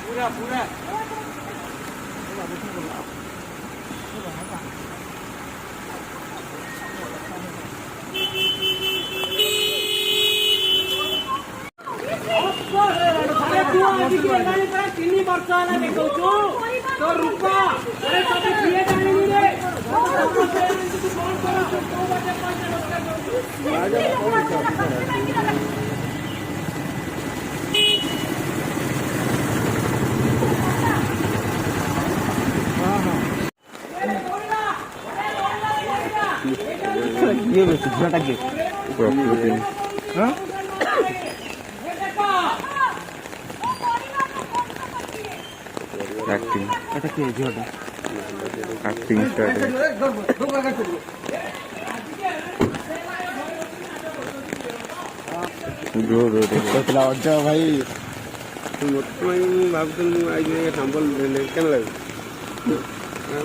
पूरा पूरा ତିନି ବର୍ଷ ହେଲା ଦେଖଉଛୁ ତ ରୂପା ये ঝিটা কি হ্যাঁ एक्टिंग এটা কি ঝিটা एक्टिंग स्टार्ट जो रो रो तो अच्छा भाई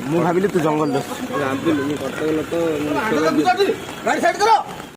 ମୁଁ ଭାବିଲି ତୁ ଜଙ୍ଗଲ ଭାବିଲି ମୁଁ କଟକ ଲୋକ ଗାଡ଼ି ସାଇଡ୍ କର।